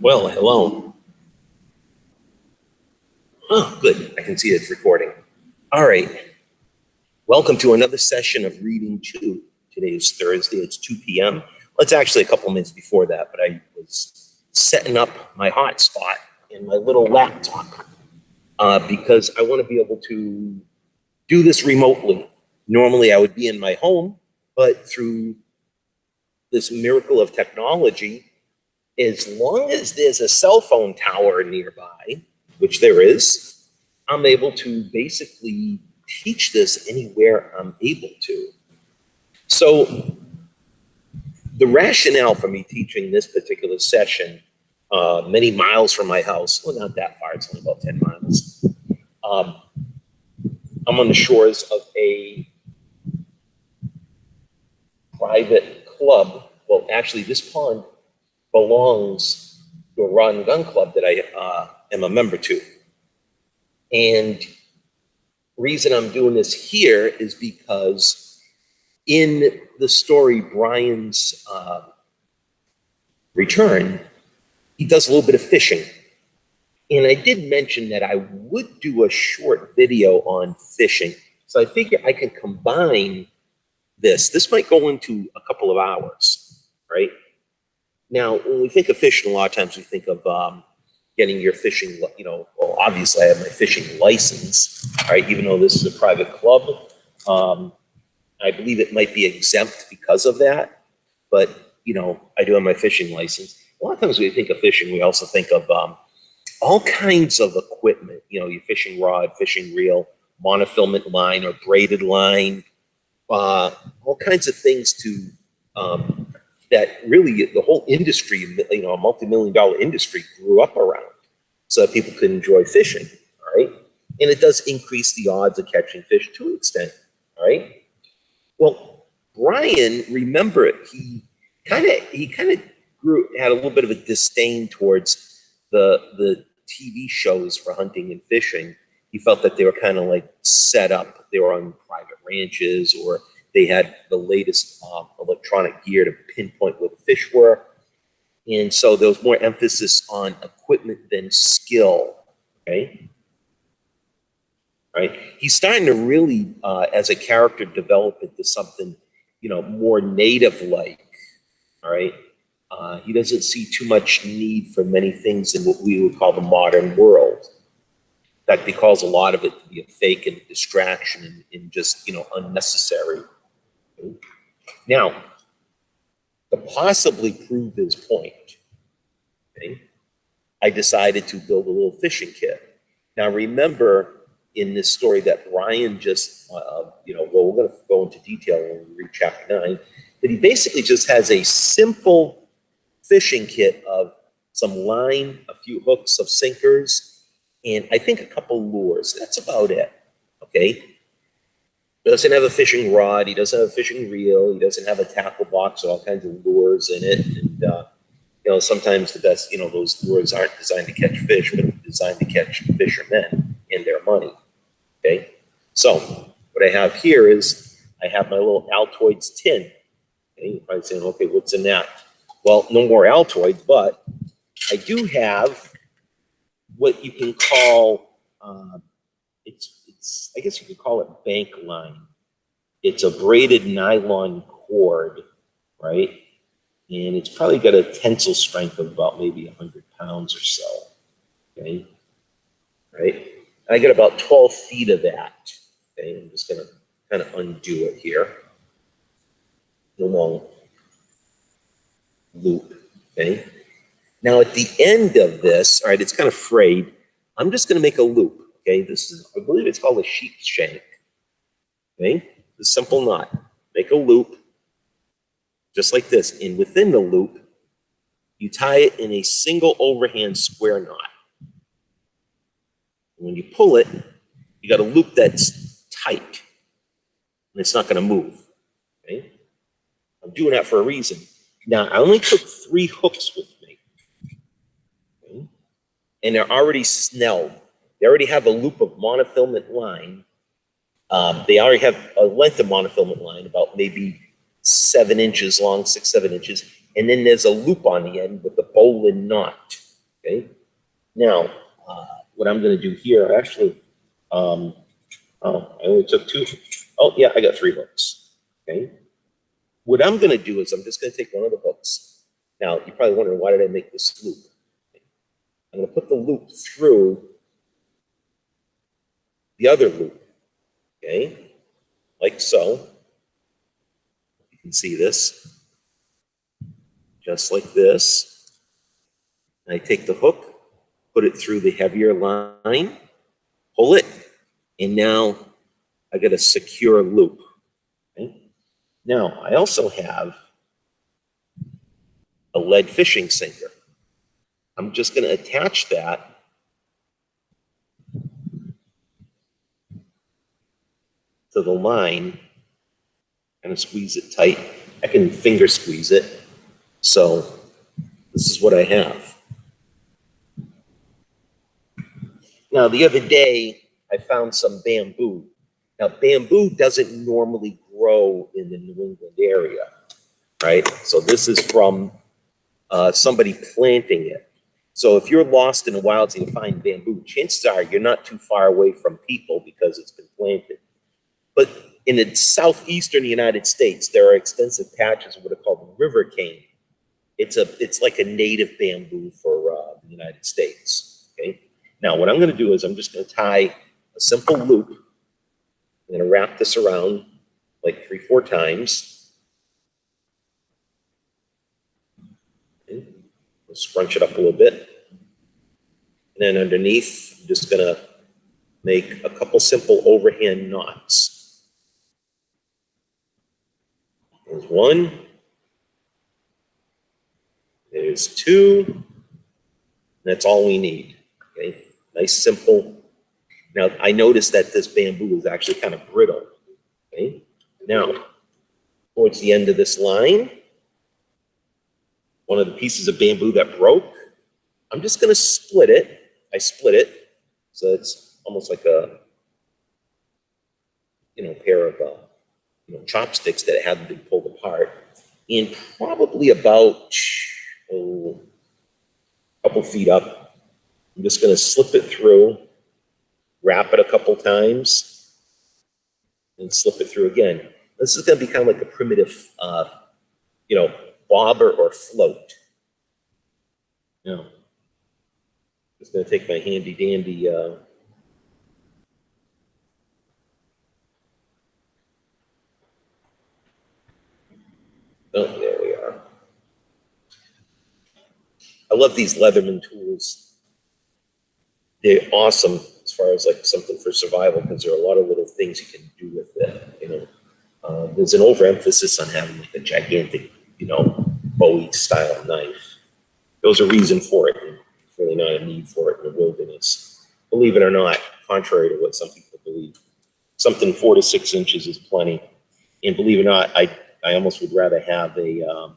Well, hello. Oh, good. I can see it's recording. All right. Welcome to another session of Reading 2. Today is Thursday. It's 2 p.m. Well, it's actually a couple minutes before that, but I was setting up my hotspot in my little laptop because I want to be able to do this remotely. Normally, I would be in my home, but through this miracle of technology, as long as there's a cell phone tower nearby, which there is, I'm able to basically teach this anywhere I'm able to. So the rationale for me teaching this particular session, many miles from my house, well, not that far, it's only about 10 miles. I'm on the shores of a private club. Well, actually, this pond belongs to a rod and gun club that I am a member to. And reason I'm doing this here is because in the story Brian's Return, he does a little bit of fishing. And I did mention that I would do a short video on fishing. So I figure I can combine this. This might go into a couple of hours, right? Now, when we think of fishing, a lot of times we think of getting your fishing, well, obviously I have my fishing license, right? Even though this is a private club, I believe it might be exempt because of that. But, I do have my fishing license. A lot of times when we think of fishing, we also think of all kinds of equipment, your fishing rod, fishing reel, monofilament line or braided line, all kinds of things to that really the whole industry, a multi-million-dollar industry grew up around so that people could enjoy fishing, all right? And it does increase the odds of catching fish to an extent, all right? Well, Brian, remember, he kind of had a little bit of a disdain towards the TV shows for hunting and fishing. He felt that they were kind of like set up. They were on private ranches, or they had the latest electronic gear to pinpoint where the fish were. And so there was more emphasis on equipment than skill, okay? Right? He's starting to really, as a character, develop into something, more native-like, all right? He doesn't see too much need for many things in what we would call the modern world. In fact, he calls a lot of it to be a fake and distraction and just, unnecessary. Now, to possibly prove his point, okay, I decided to build a little fishing kit. Now, remember in this story that Brian just, well, we're going to go into detail when we read chapter 9, that he basically just has a simple fishing kit of some line, a few hooks of sinkers, and I think a couple lures. That's about it, okay? He doesn't have a fishing rod. He doesn't have a fishing reel. He doesn't have a tackle box with all kinds of lures in it. And, sometimes the best, those lures aren't designed to catch fish, but designed to catch fishermen and their money, okay? So what I have here is I have my little Altoids tin. Okay? You're probably saying, okay, what's in that? Well, no more Altoids, but I do have what you can call, I guess you could call it bank line. It's a braided nylon cord, right? And it's probably got a tensile strength of about maybe 100 pounds or so, okay? Right? I got about 12 feet of that, okay? I'm just gonna kind of undo it here. The long loop, okay? Now at the end of this, all right, it's kind of frayed. I'm just gonna make a loop, okay? This is, I believe it's called a sheep's shank, okay? A simple knot. Make a loop, just like this. And within the loop, you tie it in a single overhand square knot. When you pull it, you got a loop that's tight, and it's not gonna move, okay? I'm doing that for a reason. Now, I only took 3 hooks with me, okay? And they're already snelled. They already have a loop of monofilament line They already have a length of monofilament line, about maybe 7 inches long, 6, 7 inches. And then there's a loop on the end with the bowline knot, okay? Now, what I'm gonna do here, actually, oh, I only took 2. Oh, yeah, I got 3 hooks, okay? What I'm gonna do is I'm just gonna take one of the hooks. Now, you're probably wondering, why did I make this loop? I'm gonna put the loop through the other loop, okay? Like so. You can see this, just like this. And I take the hook, put it through the heavier line, pull it, and now I got a secure loop. Okay? Now, I also have a lead fishing sinker. I'm just going to attach that to the line and squeeze it tight. I can finger squeeze it. So this is what I have. Now, the other day, I found some bamboo. Now, bamboo doesn't normally grow in the New England area, right? So this is from somebody planting it. So if you're lost in the wilds and you find bamboo, chances are you're not too far away from people because it's been planted. But in the southeastern United States, there are extensive patches of what are called river cane. It's like a native bamboo for the United States. Okay. Now, what I'm going to do is I'm just going to tie a simple loop. I'm going to wrap this around like 3, 4 times. Okay. We'll scrunch it up a little bit. And then underneath, I'm just going to make a couple simple overhand knots. There's 1. There's 2. That's all we need. Okay, nice, simple. Now, I noticed that this bamboo is actually kind of brittle. Okay, now, towards the end of this line, one of the pieces of bamboo that broke, I'm just going to split it. I split it, so it's almost like a, pair of, chopsticks that haven't been pulled apart. And probably about a couple feet up, I'm just going to slip it through, wrap it a couple times, and slip it through again. This is going to be kind of like a primitive, bobber or float. Now, just going to take my handy dandy oh, there we are. I love these Leatherman tools. They're awesome as far as like something for survival because there are a lot of little things you can do with it. There's an overemphasis on having like a gigantic, Bowie style knife. There's a reason for it. And there's really not a need for it in the wilderness. Believe it or not, contrary to what some people believe, something 4 to 6 inches is plenty. And believe it or not, I almost would rather have a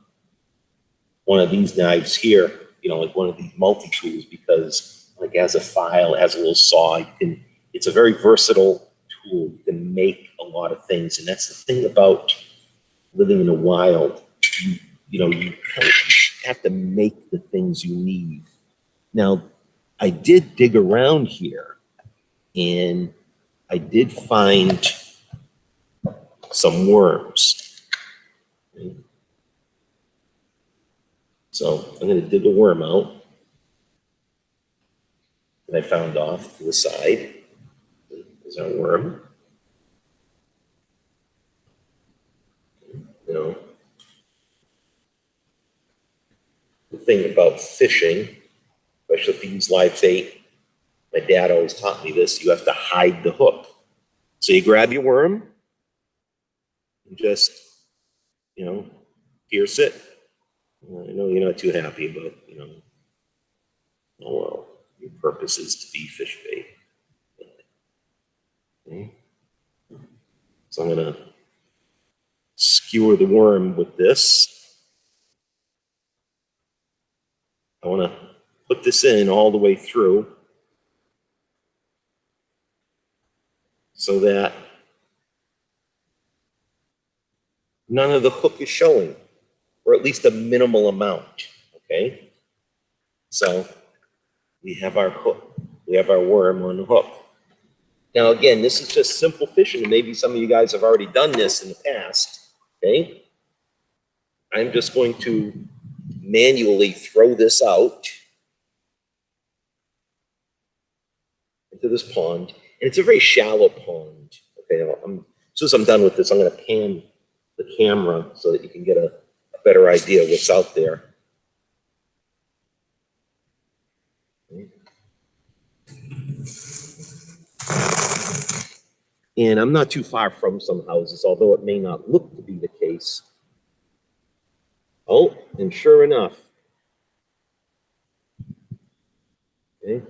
one of these knives here, like one of these multi-tools, because like as a file, as a little saw, it's a very versatile tool. You can make a lot of things. And that's the thing about living in the wild. You kind of have to make the things you need. Now, I did dig around here and I did find some worms. Okay. So I'm going to dig a worm out that I found off to the side. There's our worm. The thing about fishing, especially if you use live bait, my dad always taught me this, you have to hide the hook. So you grab your worm and just, pierce it. I know you're not too happy, but, oh well, your purpose is to be fish bait. Okay. So I'm going to skewer the worm with this. I want to put this in all the way through so that none of the hook is showing, or at least a minimal amount, okay? So we have our hook, we have our worm on the hook. Now, again, this is just simple fishing, and maybe some of you guys have already done this in the past, okay? I'm just going to manually throw this out into this pond, and it's a very shallow pond, okay? As soon as I'm done with this, I'm gonna pan the camera so that you can get a better idea of what's out there. And I'm not too far from some houses, although it may not look to be the case. Oh, and sure enough. Okay.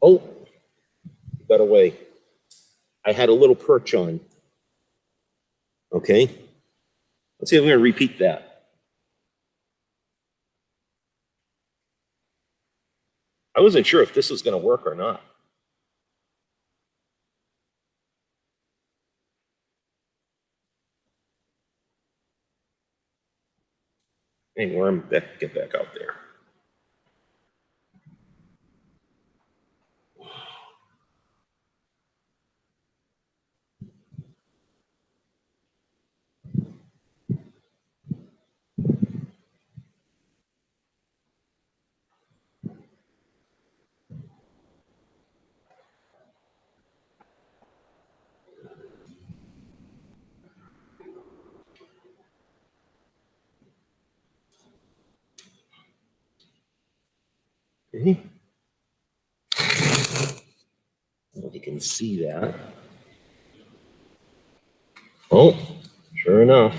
Oh, you got away. I had a little perch on. Okay. Let's see if I'm going to repeat that. I wasn't sure if this was going to work or not. Hey, worm, get back out there. Okay. Well, you can see that. Oh, sure enough.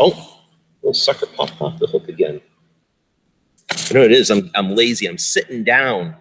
Oh, little sucker popped off the hook again. You know what it is? I'm lazy. I'm sitting down.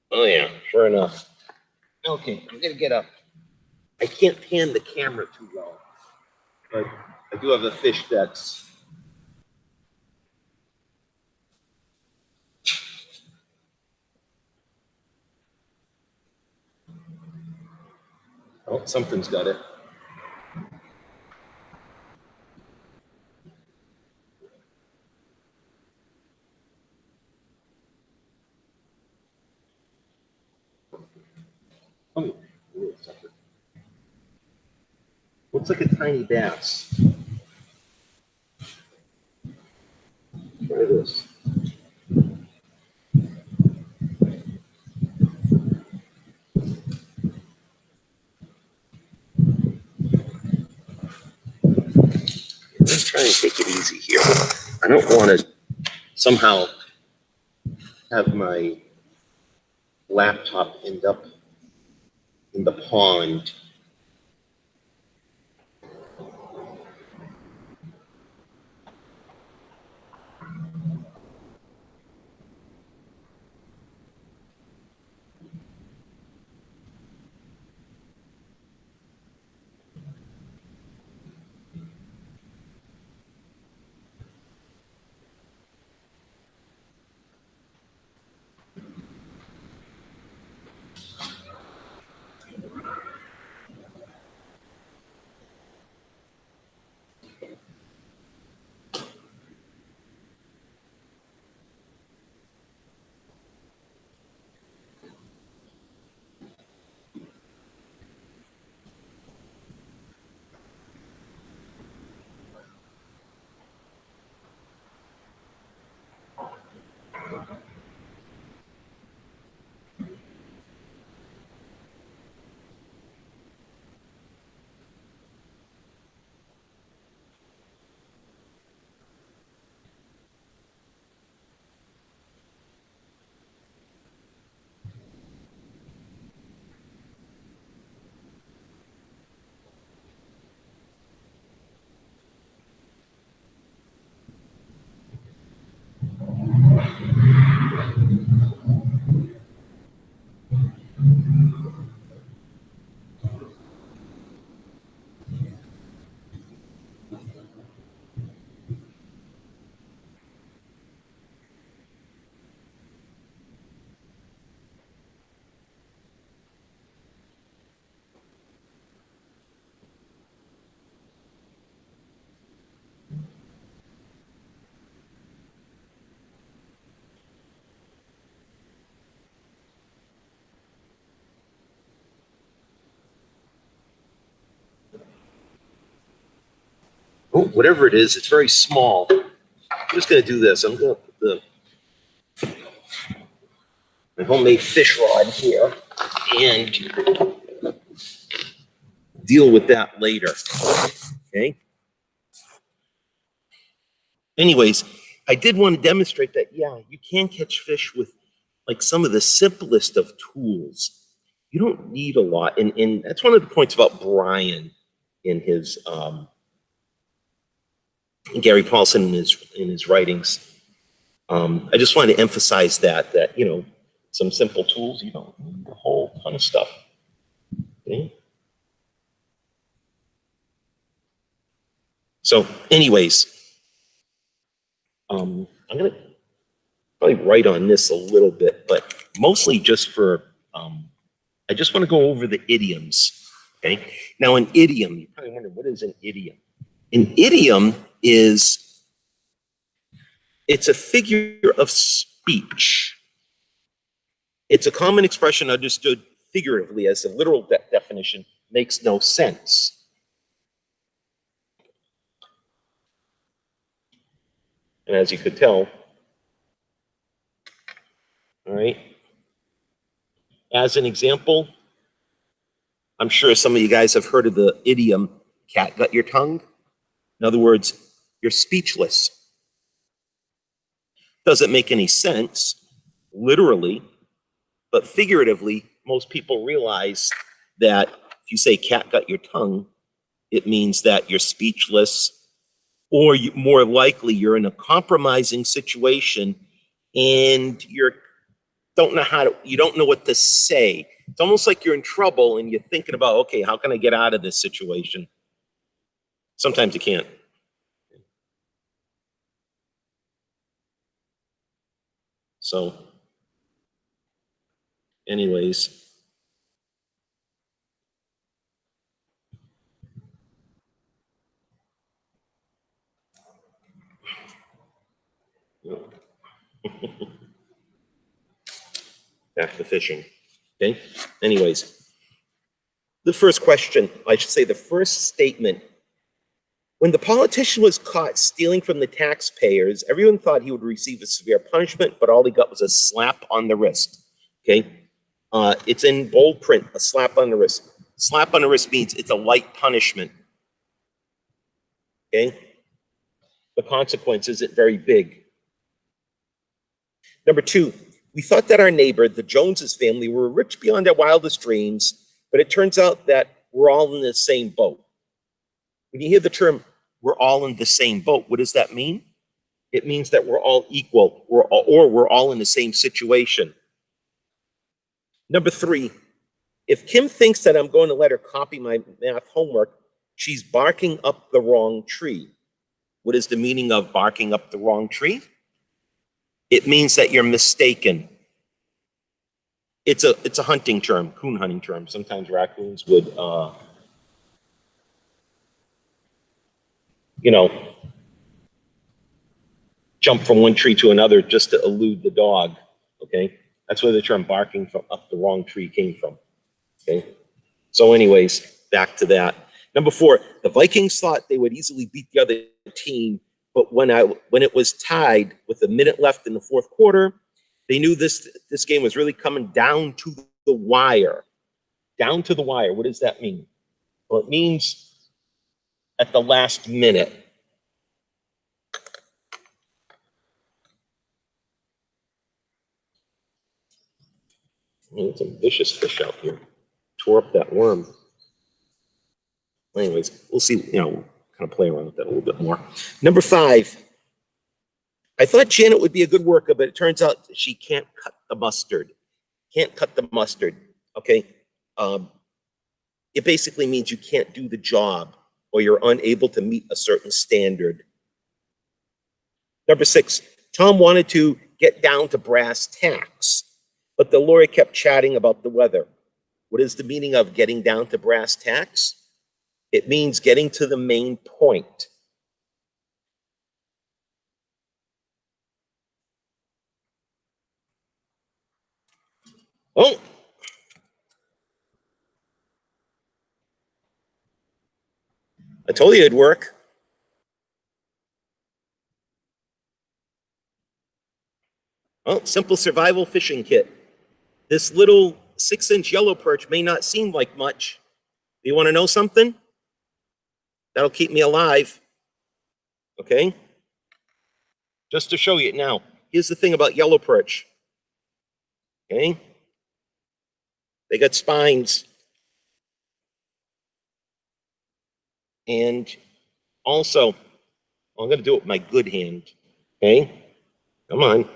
Oh yeah, sure enough. Okay, I'm gonna get up. I can't pan the camera too well, but I do have a fish that's. Oh, something's got it. Oh, looks like a tiny bass. Try this. Let's try and take it easy here. I don't want to somehow have my laptop end up in the pond. Oh, whatever it is, it's very small. I'm just going to do this. I'm going to put my homemade fish rod here and deal with that later. Okay. Anyways, I did want to demonstrate that, yeah, you can catch fish with like some of the simplest of tools. You don't need a lot. And that's one of the points about Brian in his Gary Paulson in his writings. I just wanted to emphasize that, you know, some simple tools, you don't need a whole ton of stuff. Okay. So anyways, I'm gonna probably write on this a little bit, but mostly just for, I just want to go over the idioms. Okay. Now an idiom, you probably wonder, what is an idiom? An idiom is, it's a figure of speech. It's a common expression understood figuratively, as the literal definition makes no sense. And as you could tell, all right, as an example, I'm sure some of you guys have heard of the idiom, cat got your tongue. In other words, you're speechless. Doesn't make any sense, literally, but figuratively, most people realize that if you say cat got your tongue, it means that you're speechless, or more likely you're in a compromising situation and you don't know what to say. It's almost like you're in trouble and you're thinking about, okay, how can I get out of this situation? Sometimes you can't. So anyways, back to fishing. Okay. Anyways, the first question, I should say the first statement. When the politician was caught stealing from the taxpayers, everyone thought he would receive a severe punishment, but all he got was a slap on the wrist. Okay. It's in bold print, a slap on the wrist. Slap on the wrist means it's a light punishment. Okay. The consequence isn't very big. Number two, we thought that our neighbor, the Joneses family, were rich beyond their wildest dreams, but it turns out that we're all in the same boat. When you hear the term, we're all in the same boat, what does that mean? It means that we're all equal, we're all in the same situation. Number three, if Kim thinks that I'm going to let her copy my math homework, she's barking up the wrong tree. What is the meaning of barking up the wrong tree? It means that you're mistaken. It's a hunting term, coon hunting term. Sometimes raccoons would, you know, jump from one tree to another just to elude the dog. Okay, that's where the term barking from up the wrong tree came from. Okay, so anyways, back to that. Number 4, the Vikings thought they would easily beat the other team, but when it was tied with a minute left in the fourth quarter, they knew this game was really coming down to the wire. Down to the wire. What does that mean? Well, it means at the last minute. There's some vicious fish out here. Tore up that worm. Anyways, we'll see, kind of play around with that a little bit more. Number 5. I thought Janet would be a good worker, but it turns out she can't cut the mustard. Can't cut the mustard, okay? It basically means you can't do the job or you're unable to meet a certain standard. Number 6, Tom wanted to get down to brass tacks, but the lawyer kept chatting about the weather. What is the meaning of getting down to brass tacks? It means getting to the main point. Oh, I told you it'd work. Well, simple survival fishing kit. This little 6-inch yellow perch may not seem like much. Do you want to know something? That'll keep me alive. Okay? Just to show you now, here's the thing about yellow perch. Okay? They got spines. And also, I'm going to do it with my good hand. Okay? Come on.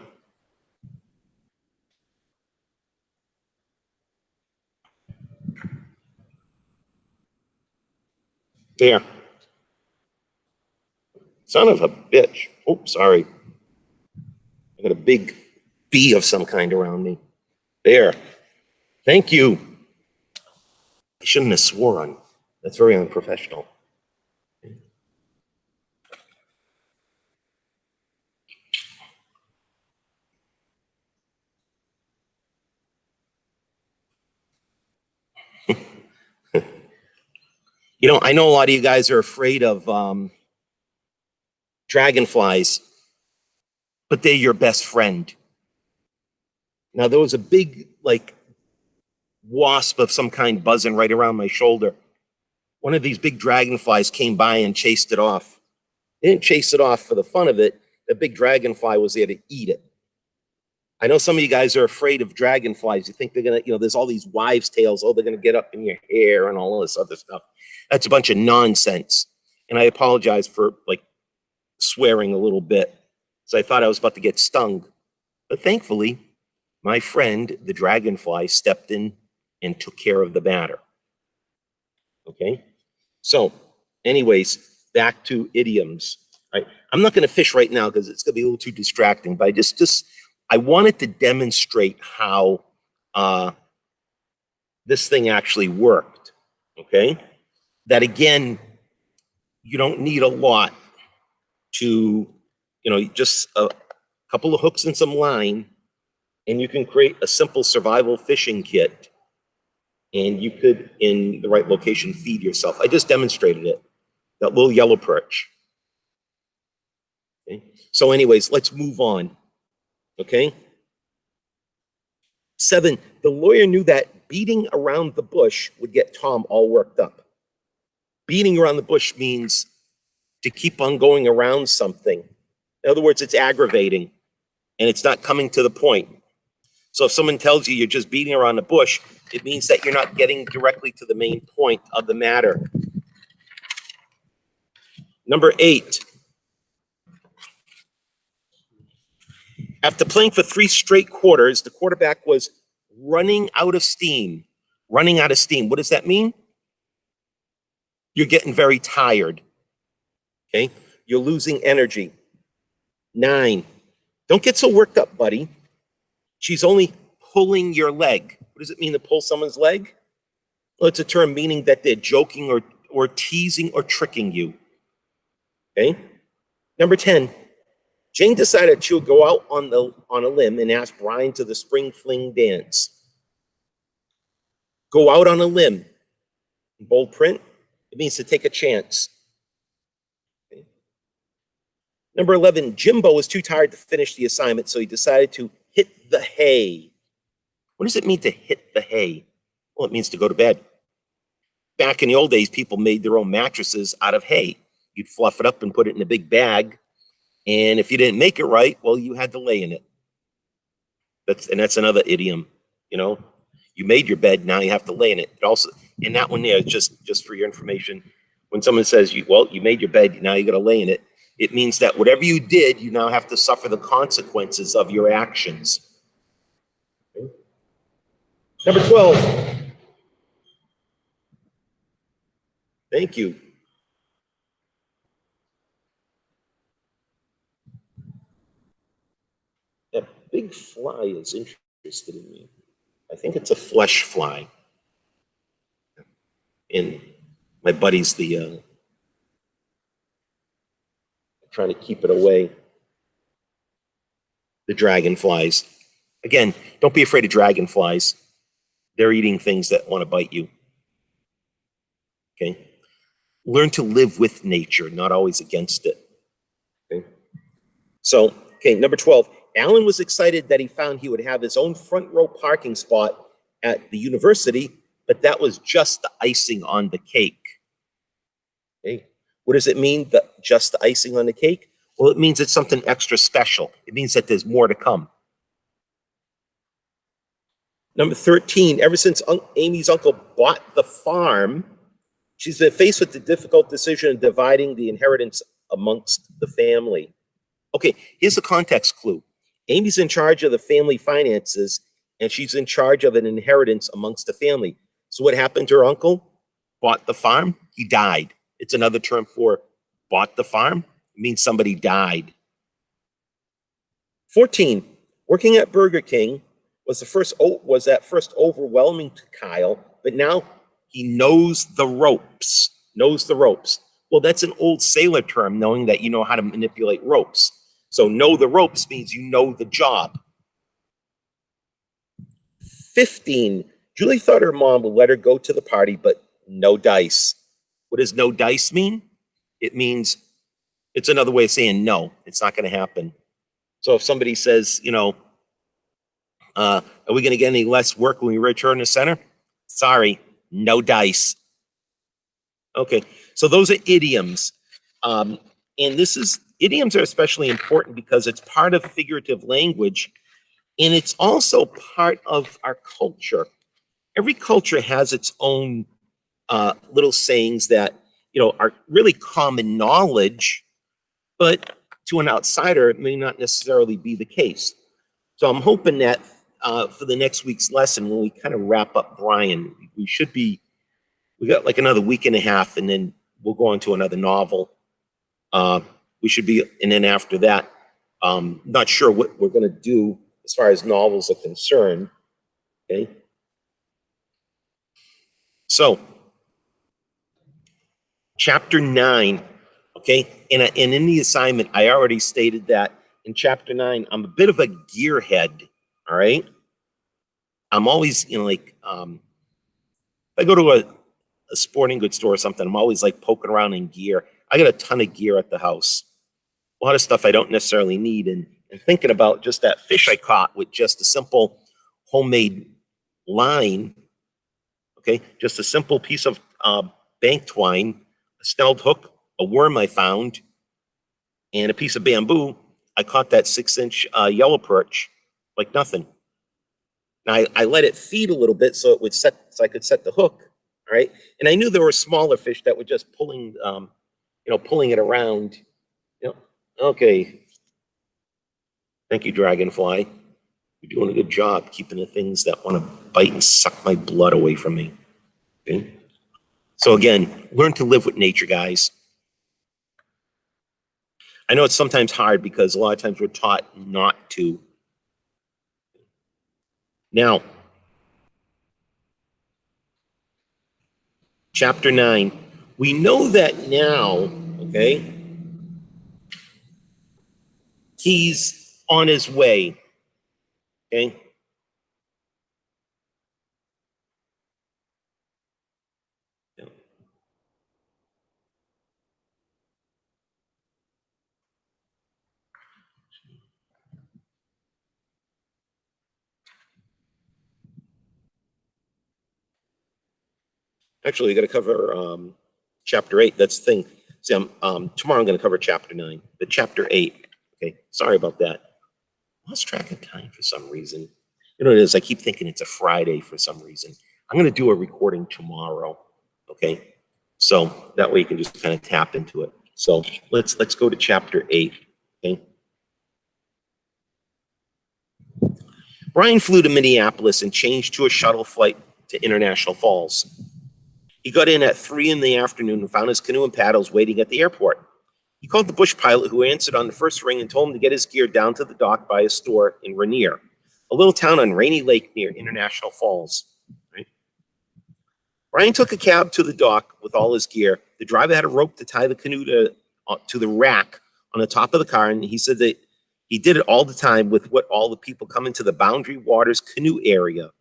There. Son of a bitch. Oh, sorry. I got a big bee of some kind around me. There. Thank you. I shouldn't have sworn. That's very unprofessional. I know a lot of you guys are afraid of dragonflies, but they're your best friend. Now, there was a big, wasp of some kind buzzing right around my shoulder. One of these big dragonflies came by and chased it off. They didn't chase it off for the fun of it. The big dragonfly was there to eat it. I know some of you guys are afraid of dragonflies. You think they're going to, there's all these wives' tales. Oh, they're going to get up in your hair and all this other stuff. That's a bunch of nonsense. And I apologize for swearing a little bit. So I thought I was about to get stung. But thankfully, my friend, the dragonfly, stepped in and took care of the matter. Okay? So, anyways, back to idioms. Right? I'm not going to fish right now because it's going to be a little too distracting, but I wanted to demonstrate how this thing actually worked. Okay? That again, you don't need a lot to, just a couple of hooks and some line, and you can create a simple survival fishing kit. And you could, in the right location, feed yourself. I just demonstrated it, that little yellow perch. Okay. So anyways, let's move on. Okay. 7, the lawyer knew that beating around the bush would get Tom all worked up. Beating around the bush means to keep on going around something. In other words, it's aggravating and it's not coming to the point. So if someone tells you you're just beating around the bush, it means that you're not getting directly to the main point of the matter. Number 8. After playing for 3 straight quarters, the quarterback was running out of steam. Running out of steam. What does that mean? You're getting very tired. Okay? You're losing energy. 9. Don't get so worked up, buddy. She's only pulling your leg. What does it mean to pull someone's leg? Well, it's a term meaning that they're joking or teasing or tricking you. Okay. Number 10, Jane decided she would go out on a limb and ask Brian to the spring fling dance. Go out on a limb. In bold print, it means to take a chance. Okay. Number 11, Jimbo was too tired to finish the assignment, so he decided to hit the hay. What does it mean to hit the hay? Well, it means to go to bed. Back in the old days, people made their own mattresses out of hay. You'd fluff it up and put it in a big bag. And if you didn't make it right, well, you had to lay in it. That's another idiom, you know. You made your bed, now you have to lay in it. But also, and that one there, just for your information, when someone says, you made your bed, now you got to lay in it, it means that whatever you did, you now have to suffer the consequences of your actions. Okay. Number 12. Thank you. That big fly is interested in me. I think it's a flesh fly. And my buddy's trying to keep it away. The dragonflies. Again, don't be afraid of dragonflies. They're eating things that want to bite you. Okay. Learn to live with nature, not always against it. Okay. So, okay, number 12. Alan was excited that he found he would have his own front row parking spot at the university, but that was just the icing on the cake. Okay. What does it mean, just the icing on the cake? Well, it means it's something extra special. It means that there's more to come. Number 13, ever since Amy's uncle bought the farm, she's been faced with the difficult decision of dividing the inheritance amongst the family. Okay, here's a context clue. Amy's in charge of the family finances, and she's in charge of an inheritance amongst the family. So what happened to her uncle? Bought the farm, he died. It's another term for bought the farm. It means somebody died. 14, working at Burger King was at first overwhelming to Kyle, but now he knows the ropes. Well, that's an old sailor term, knowing that you know how to manipulate ropes. So know the ropes means you know the job. 15, Julie thought her mom would let her go to the party, but no dice. What does no dice mean? It means it's another way of saying no, it's not going to happen. So if somebody says, are we going to get any less work when we return to center? Sorry, no dice. Okay, so those are idioms. And idioms are especially important because it's part of figurative language, and it's also part of our culture. Every culture has its own little sayings that, are really common knowledge, but to an outsider, it may not necessarily be the case. So I'm hoping that for the next week's lesson, when we kind of wrap up Brian, we got like another week and a half, and then we'll go on to another novel. And then after that, not sure what we're going to do as far as novels are concerned. Okay. So, chapter 9. Okay. And in the assignment, I already stated that in chapter 9, I'm a bit of a gearhead. All right. I'm always, if I go to a sporting goods store or something, I'm always like poking around in gear. I got a ton of gear at the house. A lot of stuff I don't necessarily need. And thinking about just that fish I caught with just a simple homemade line, okay, just a simple piece of bank twine, a snelled hook, a worm I found, and a piece of bamboo. I caught that 6-inch yellow perch like nothing. Now I let it feed a little bit so I could set the hook. All right, and I knew there were smaller fish that were just pulling it around. Okay. Thank you, Dragonfly. You're doing a good job keeping the things that want to bite and suck my blood away from me. Okay. So again, learn to live with nature, guys. I know it's sometimes hard because a lot of times we're taught not to. Now, Chapter 9. We know that now, okay, he's on his way, okay? Actually, you got to cover chapter 8. That's the thing. See, tomorrow I'm going to cover chapter 9, but chapter 8. Okay, sorry about that. I lost track of time for some reason. You know what it is? I keep thinking it's a Friday for some reason. I'm going to do a recording tomorrow. Okay, so that way you can just kind of tap into it. So let's go to chapter 8. Okay. Brian flew to Minneapolis and changed to a shuttle flight to International Falls. He got in at 3 in the afternoon and found his canoe and paddles waiting at the airport. He called the bush pilot who answered on the first ring and told him to get his gear down to the dock by a store in Rainier, a little town on Rainy Lake near International Falls. Right? Brian took a cab to the dock with all his gear. The driver had a rope to tie the canoe to the rack on the top of the car, and he said that he did it all the time with what all the people come into the Boundary Waters canoe area.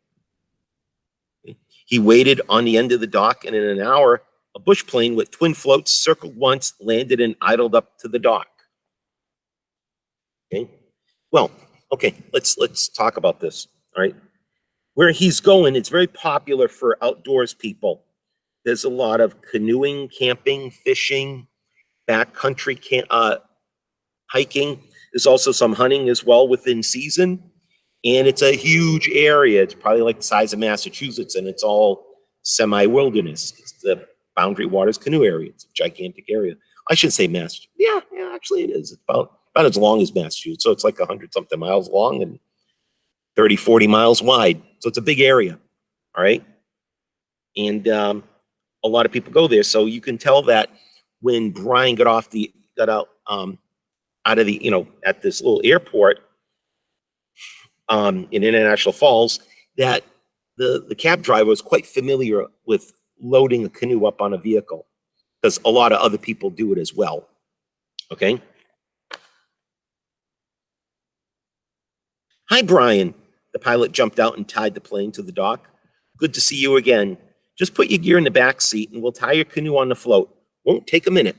He waited on the end of the dock, and in an hour, a bush plane with twin floats circled once, landed, and idled up to the dock. Okay. Well, okay, let's talk about this. All right. Where he's going, it's very popular for outdoors people. There's a lot of canoeing, camping, fishing, backcountry hiking. There's also some hunting as well within season. And it's a huge area. It's probably like the size of Massachusetts, and it's all semi-wilderness. It's the Boundary Waters canoe area. It's a gigantic area. I should say Massachusetts. Yeah, actually it is. It's about as long as Massachusetts. So it's like 100-something miles long and 30, 40 miles wide. So it's a big area. All right. And a lot of people go there. So you can tell that when Brian got out of the, at this little airport, in International Falls, that the cab driver was quite familiar with loading a canoe up on a vehicle, because a lot of other people do it as well. Okay. Hi, Brian. The pilot jumped out and tied the plane to the dock. Good to see you again. Just put your gear in the back seat and we'll tie your canoe on the float. Won't take a minute.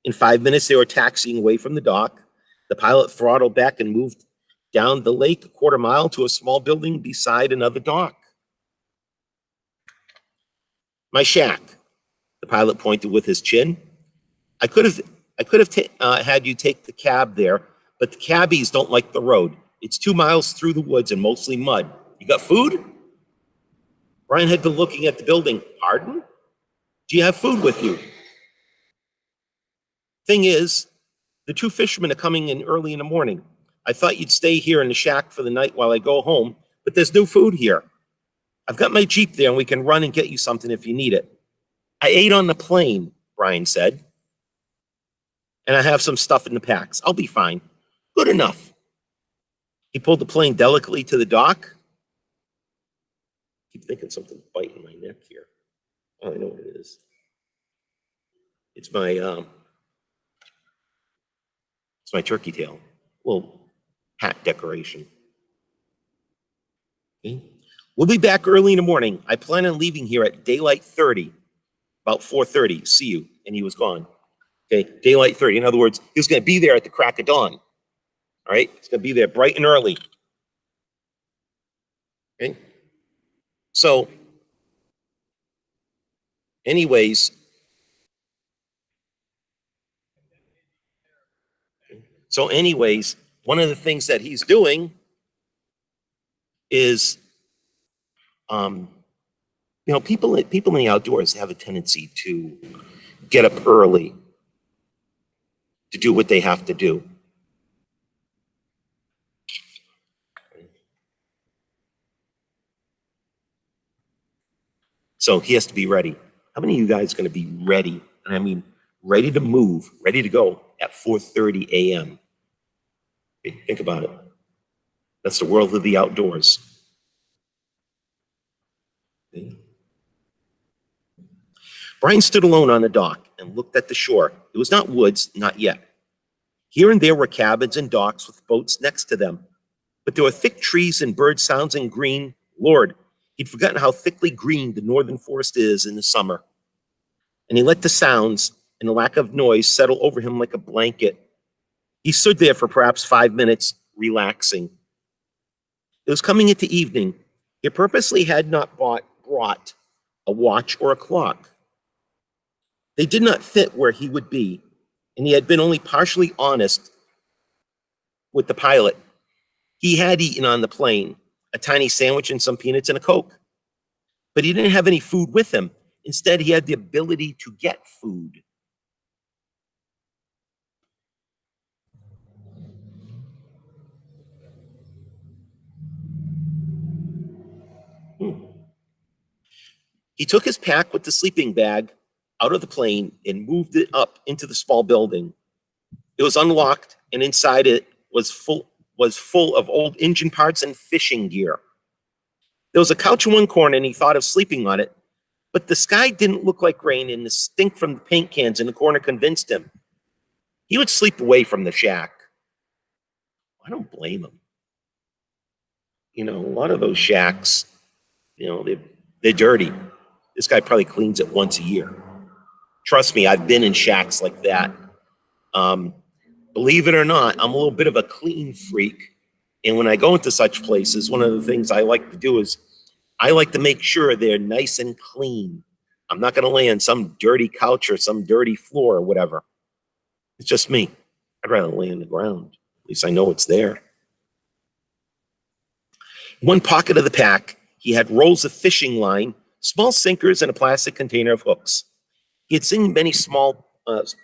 In 5 minutes, they were taxiing away from the dock. The pilot throttled back and moved down the lake a quarter mile to a small building beside another dock. My shack, the pilot pointed with his chin. I could have had you take the cab there, but the cabbies don't like the road. It's 2 miles through the woods and mostly mud. You got food? Brian had been looking at the building. Pardon? Do you have food with you? Thing is, the 2 fishermen are coming in early in the morning. I thought you'd stay here in the shack for the night while I go home, but there's no food here. I've got my Jeep there and we can run and get you something if you need it. I ate on the plane, Brian said. And I have some stuff in the packs. I'll be fine. Good enough. He pulled the plane delicately to the dock. I keep thinking something's biting my neck here. Oh, I know what it is. It's my turkey tail. Little hat decoration. Okay. We'll be back early in the morning. I plan on leaving here at daylight 30, about 4:30. See you. And he was gone. Okay, daylight 30. In other words, he was going to be there at the crack of dawn. All right, he's going to be there bright and early. Okay. So, anyways, one of the things that he's doing is, people in the outdoors have a tendency to get up early to do what they have to do. So he has to be ready. How many of you guys are going to be ready? And I mean, ready to move, ready to go at 4:30 a.m. Okay, think about it. That's the world of the outdoors. Okay. Brian stood alone on the dock and looked at the shore. It was not woods, not yet. Here and there were cabins and docks with boats next to them. But there were thick trees and bird sounds and green. Lord, he'd forgotten how thickly green the northern forest is in the summer. And he let the sounds and the lack of noise settle over him like a blanket. He stood there for perhaps 5 minutes, relaxing. It was coming into evening. He purposely had not brought a watch or a clock. They did not fit where he would be, and he had been only partially honest with the pilot. He had eaten on the plane, a tiny sandwich and some peanuts and a Coke. But he didn't have any food with him. Instead, he had the ability to get food. He took his pack with the sleeping bag out of the plane and moved it up into the small building. It was unlocked, and inside it was full of old engine parts and fishing gear. There was a couch in one corner, and he thought of sleeping on it, but the sky didn't look like rain, and the stink from the paint cans in the corner convinced him. He would sleep away from the shack. I don't blame him. You know, a lot of those shacks, you know, they're dirty. This guy probably cleans it once a year. Trust me, I've been in shacks like that. Believe it or not, I'm a little bit of a clean freak. And when I go into such places, one of the things I like to do is I like to make sure they're nice and clean. I'm not going to lay on some dirty couch or some dirty floor or whatever. It's just me. I'd rather lay on the ground. At least I know it's there. In one pocket of the pack, he had rolls of fishing line, small sinkers, and a plastic container of hooks. He had seen many small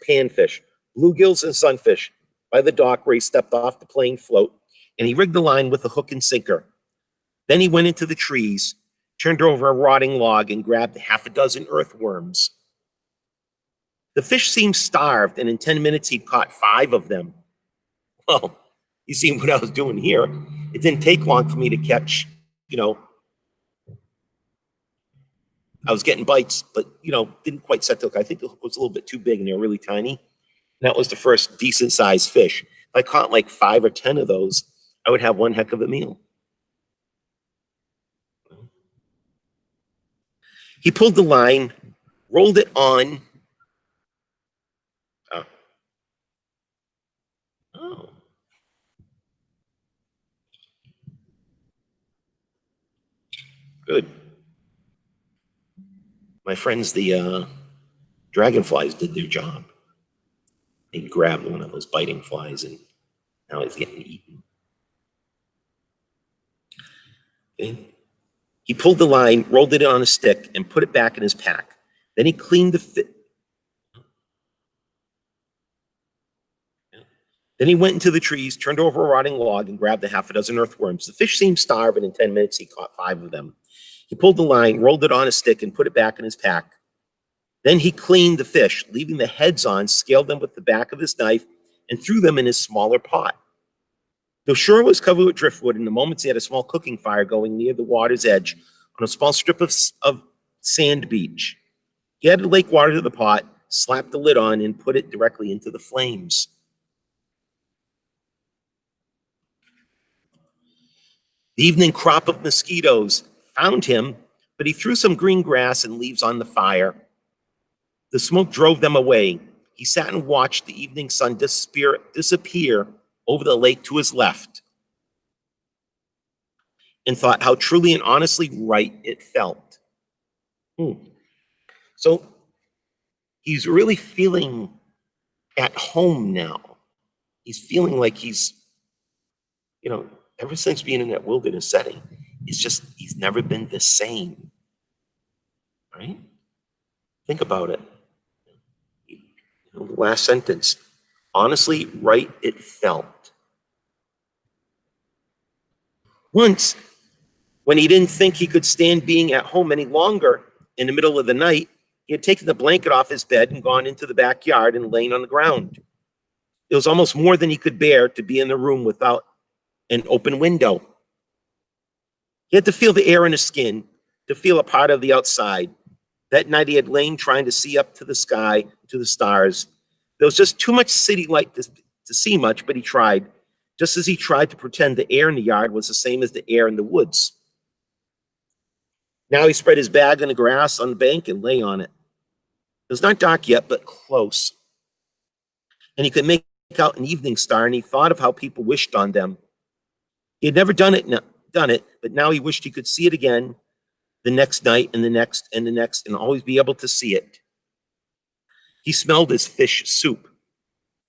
panfish, bluegills, and sunfish by the dock where he stepped off the plane float, and he rigged the line with a hook and sinker. Then he went into the trees, turned over a rotting log, and grabbed half a dozen earthworms. The fish seemed starved, and in 10 minutes he'd caught 5 of them. Well, you see what I was doing here. It didn't take long for me to catch, you know, I was getting bites, but, you know, didn't quite set the hook. I think the hook was a little bit too big and they were really tiny. And that was the first decent sized fish. If I caught like 5 or 10 of those, I would have one heck of a meal. He pulled the line, rolled it on. Oh. Good. My friends, the dragonflies did their job. They grabbed one of those biting flies and now it's getting eaten. Okay. He pulled the line, rolled it on a stick, and put it back in his pack. Then he cleaned the fit. Then he went into the trees, turned over a rotting log, and grabbed a half a dozen earthworms. The fish seemed starved, and in 10 minutes he caught 5 of them. He pulled the line, rolled it on a stick, and put it back in his pack. Then he cleaned the fish, leaving the heads on, scaled them with the back of his knife, and threw them in his smaller pot. The shore was covered with driftwood. In the moments he had a small cooking fire going near the water's edge on a small strip of sand beach. He added lake water to the pot, slapped the lid on, and put it directly into the flames. The evening crop of mosquitoes found him, but he threw some green grass and leaves on the fire. The smoke drove them away. He sat and watched the evening sun disappear over the lake to his left and thought how truly and honestly right it felt. So he's really feeling at home now. He's feeling like he's, you know, ever since being in that wilderness setting, it's just, he's never been the same, right? Think about it. You know, the last sentence, honestly, right it felt. Once, when he didn't think he could stand being at home any longer, in the middle of the night, he had taken the blanket off his bed and gone into the backyard and lain on the ground. It was almost more than he could bear to be in the room without an open window. He had to feel the air in his skin, to feel a part of the outside. That night he had lain trying to see up to the sky, to the stars. There was just too much city light to see much, but he tried, just as he tried to pretend the air in the yard was the same as the air in the woods. Now he spread his bag on the grass on the bank and lay on it. It was not dark yet, but close. And he could make out an evening star, and he thought of how people wished on them. He had never done it, but now he wished he could see it again the next night and the next and the next, and always be able to see it. He smelled his fish soup.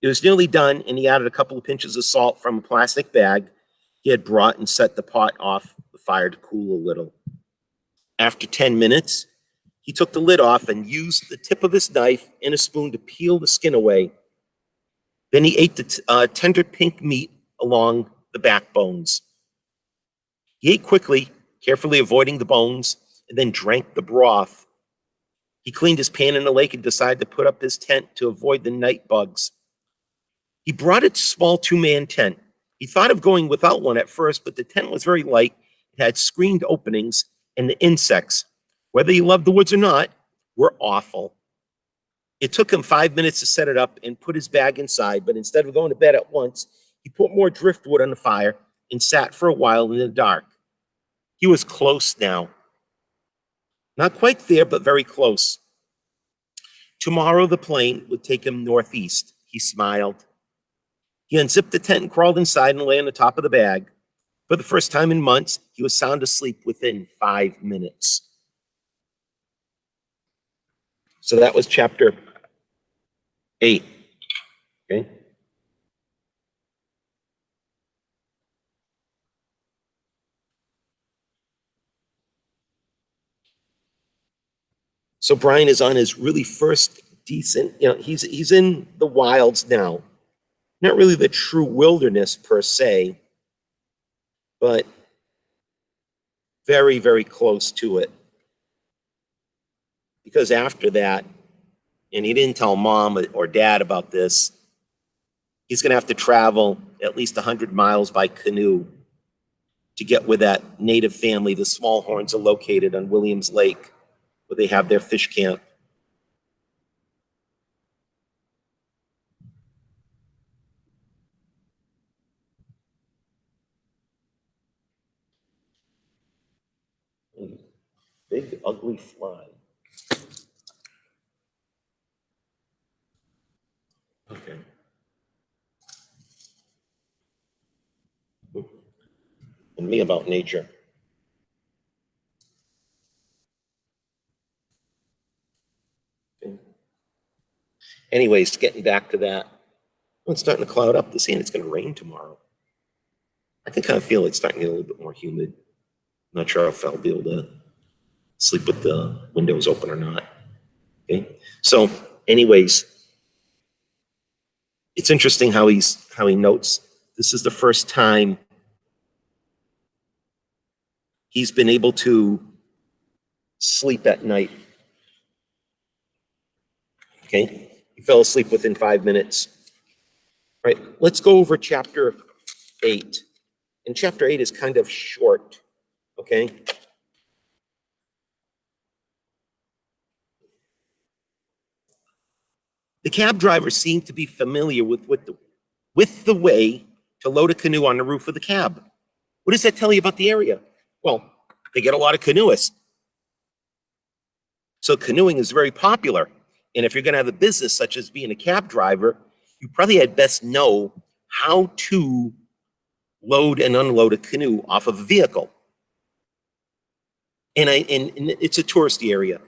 It was nearly done, and he added a couple of pinches of salt from a plastic bag he had brought and set the pot off the fire to cool a little. After 10 minutes, he took the lid off and used the tip of his knife and a spoon to peel the skin away. Then he ate the tender pink meat along the backbones. He ate quickly, carefully avoiding the bones, and then drank the broth. He cleaned his pan in the lake and decided to put up his tent to avoid the night bugs. He brought a small two-man tent. He thought of going without one at first, but the tent was very light. It had screened openings, and the insects, whether he loved the woods or not, were awful. It took him 5 minutes to set it up and put his bag inside, but instead of going to bed at once, he put more driftwood on the fire and sat for a while in the dark. He was close now. Not quite there, but very close. Tomorrow the plane would take him northeast. He smiled. He unzipped the tent and crawled inside and lay on the top of the bag. For the first time in months, he was sound asleep within 5 minutes. So that was chapter 8. Okay. So Brian is on his really first decent, he's in the wilds now. Not really the true wilderness per se, but very, very close to it. Because after that, and he didn't tell mom or dad about this, he's going to have to travel at least 100 miles by canoe to get where that native family, the Smallhorns, are located on Williams Lake, where they have their fish camp. Big, ugly fly. Okay. And me about nature. Okay. Anyways, getting back to that. Well, it's starting to cloud up. They're saying it's going to rain tomorrow. I can kind of feel it's starting to get a little bit more humid. I'm not sure if I'll be able to sleep with the windows open or not. Okay. So anyways, it's interesting how he notes this is the first time he's been able to sleep at night. Okay. He fell asleep within 5 minutes. All right. Let's go over chapter 8. And chapter 8 is kind of short. Okay. The cab driver seemed to be familiar with the way to load a canoe on the roof of the cab. What does that tell you about the area? Well, they get a lot of canoeists. So canoeing is very popular. And if you're going to have a business such as being a cab driver, you probably had best know how to load and unload a canoe off of a vehicle. And it's a touristy area.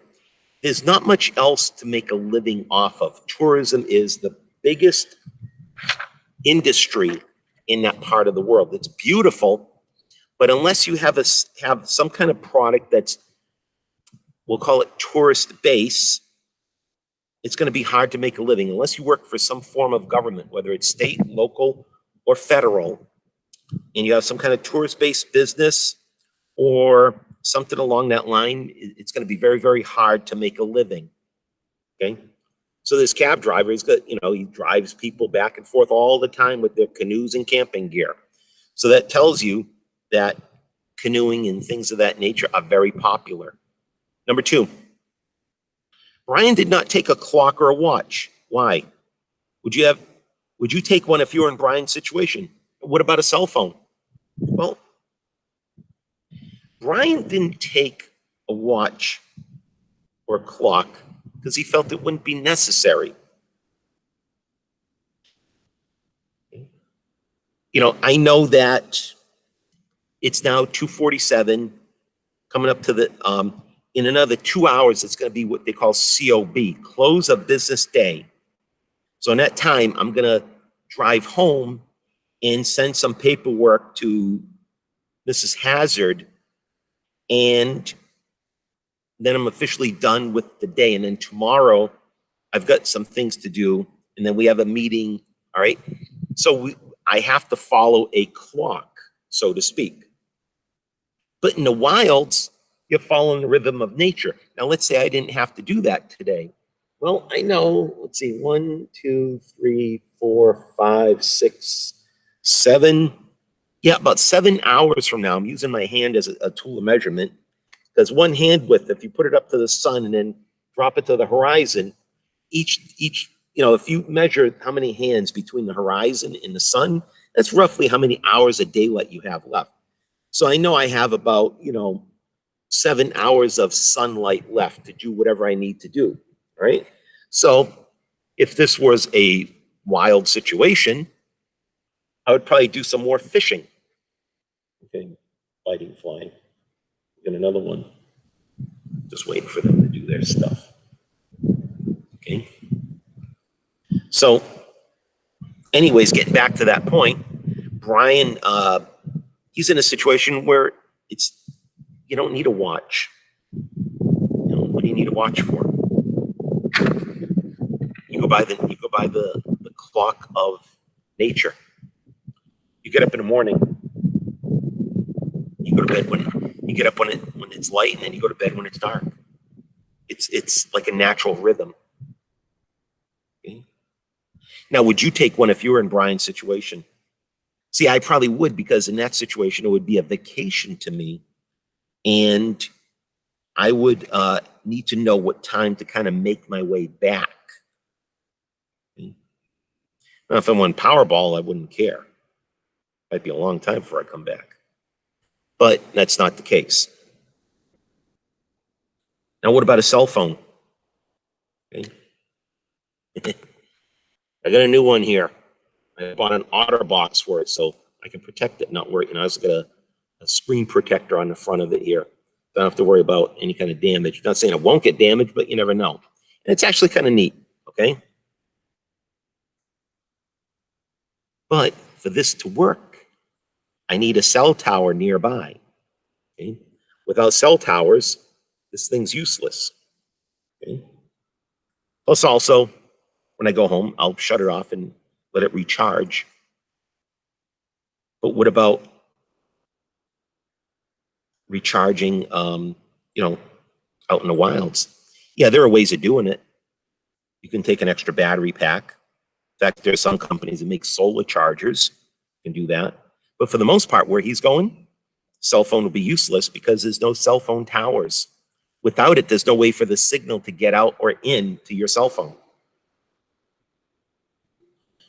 There's not much else to make a living off of. Tourism is the biggest industry in that part of the world. It's beautiful, but unless you have some kind of product that's, we'll call it tourist base, it's going to be hard to make a living unless you work for some form of government, whether it's state, local, or federal, and you have some kind of tourist-based business or something along that line. It's going to be very, very hard to make a living. Okay. So this cab driver, he drives people back and forth all the time with their canoes and camping gear. So that tells you that canoeing and things of that nature are very popular. Number 2, Brian did not take a clock or a watch. Why? Would you take one if you were in Brian's situation? What about a cell phone? Well, Brian didn't take a watch or a clock because he felt it wouldn't be necessary. You know, I know that it's now 2:47, coming up to the, in another 2 hours, it's going to be what they call COB, close of business day. So in that time, I'm going to drive home and send some paperwork to Mrs. Hazard, and then I'm officially done with the day. And then tomorrow, I've got some things to do, and then we have a meeting. All right. So I have to follow a clock, so to speak. But in the wilds, you're following the rhythm of nature. Now, let's say I didn't have to do that today. Well, I know, let's see, 1, 2, 3, 4, 5, 6, 7. Yeah, about 7 hours from now, I'm using my hand as a tool of measurement. Because one hand width, if you put it up to the sun and then drop it to the horizon, each, you know, if you measure how many hands between the horizon and the sun, that's roughly how many hours of daylight you have left. So I know I have about, 7 hours of sunlight left to do whatever I need to do, right? So if this was a wild situation, I would probably do some more fishing. Okay, fighting flying. Get another one. Just waiting for them to do their stuff. Okay. So anyways, getting back to that point, Brian, he's in a situation where you don't need a watch. What do you need a watch for? You go by the clock of nature. You get up in the morning. You go to bed when you get up when it's light, and then you go to bed when it's dark. It's like a natural rhythm. Okay? Now, would you take one if you were in Brian's situation? See, I probably would, because in that situation, it would be a vacation to me. And I would need to know what time to kind of make my way back. Okay? Now, if I won Powerball, I wouldn't care. Might be a long time before I come back. But that's not the case. Now, what about a cell phone? Okay. I got a new one here. I bought an OtterBox for it so I can protect it, not worry. I was got a screen protector on the front of it here. Don't have to worry about any kind of damage. Not saying it won't get damaged, but you never know. And it's actually kind of neat, okay? But for this to work, I need a cell tower nearby. Okay? Without cell towers, this thing's useless. Okay? Plus also, when I go home, I'll shut it off and let it recharge. But what about recharging, out in the wilds? Yeah, there are ways of doing it. You can take an extra battery pack. In fact, there's some companies that make solar chargers. You can do that. But for the most part, where he's going, cell phone will be useless because there's no cell phone towers. Without it, there's no way for the signal to get out or in to your cell phone.